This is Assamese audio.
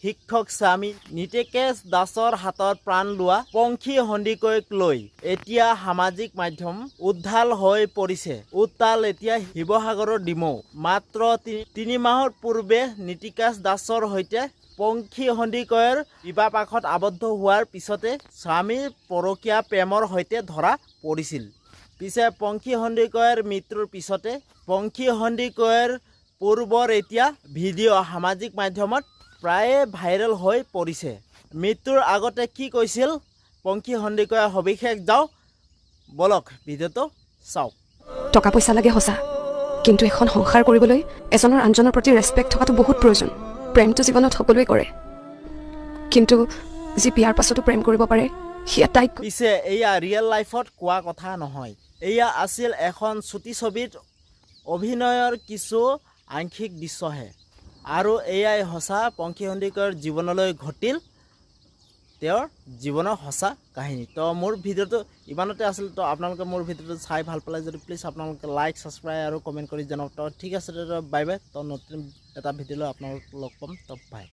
শিক্ষক স্বামী নিতেশ দাসৰ হাতত প্ৰাণ লোৱা পংখী সন্দিকৈক লৈ এতিয়া সামাজিক মাধ্যম উদ্ধাল হৈ পৰিছে। উত্তাল এতিয়া শিৱসাগৰৰ ডিমৌ। মাত্ৰ 3 মাহৰ পূৰ্বে নিতেশ দাসৰ সৈতে পংখী সন্দিকৈৰ বিবাহপাশত আবদ্ধ হোৱাৰ পিছতে স্বামীৰ পৰকীয়া প্ৰেমৰ সৈতে ধৰা পৰিছিল। পিছে পংখী সন্দিকৈৰ মৃত্যুৰ পিছতে পংখী সন্দিকৈৰ পূৰ্বৰ এতিয়া ভিডিঅ' সামাজিক মাধ্যমত প্ৰায়ে ভাইৰেল হৈ পৰিছে। মৃত্যুৰ আগতে কি কৈছিল পংখী সন্দিকৈৰ সবিশেষ যাওঁ বলক ভিডিঅ'টো চাওক। টকা পইচা লাগে সঁচা, কিন্তু এখন সংসাৰ কৰিবলৈ এজনৰ আনজনৰ প্ৰতি ৰেচপেক্ট থকাটো বহুত প্ৰয়োজন। প্ৰেমটো জীৱনত সকলোৱে কৰে, কিন্তু যি বিয়াৰ পাছতো প্ৰেম কৰিব পাৰে সি এটাই। পিছে এয়া ৰিয়েল লাইফত কোৱা কথা নহয়, এয়া আছিল এখন ছুটি ছবিত অভিনয়ৰ কিছু আংশিক দৃশ্যহে। আৰু এয়াই সঁচা পংখী সন্দিকৈৰ জীৱনলৈ ঘটিল তেওঁৰ জীৱনৰ সঁচা কাহিনী। তো মোৰ ভিডিঅ'টো ইমানতে আছিল। তো আপোনালোকে মোৰ ভিডিঅ'টো চাই ভাল পালে যদি প্লিজ আপোনালোকে লাইক ছাবস্ক্ৰাইব আৰু কমেণ্ট কৰি জনাওক। তো ঠিক আছে, বাই বাই। তো নতুন এটা ভিডিঅ' লৈ আপোনালোকক লগ পাম। তো বাই।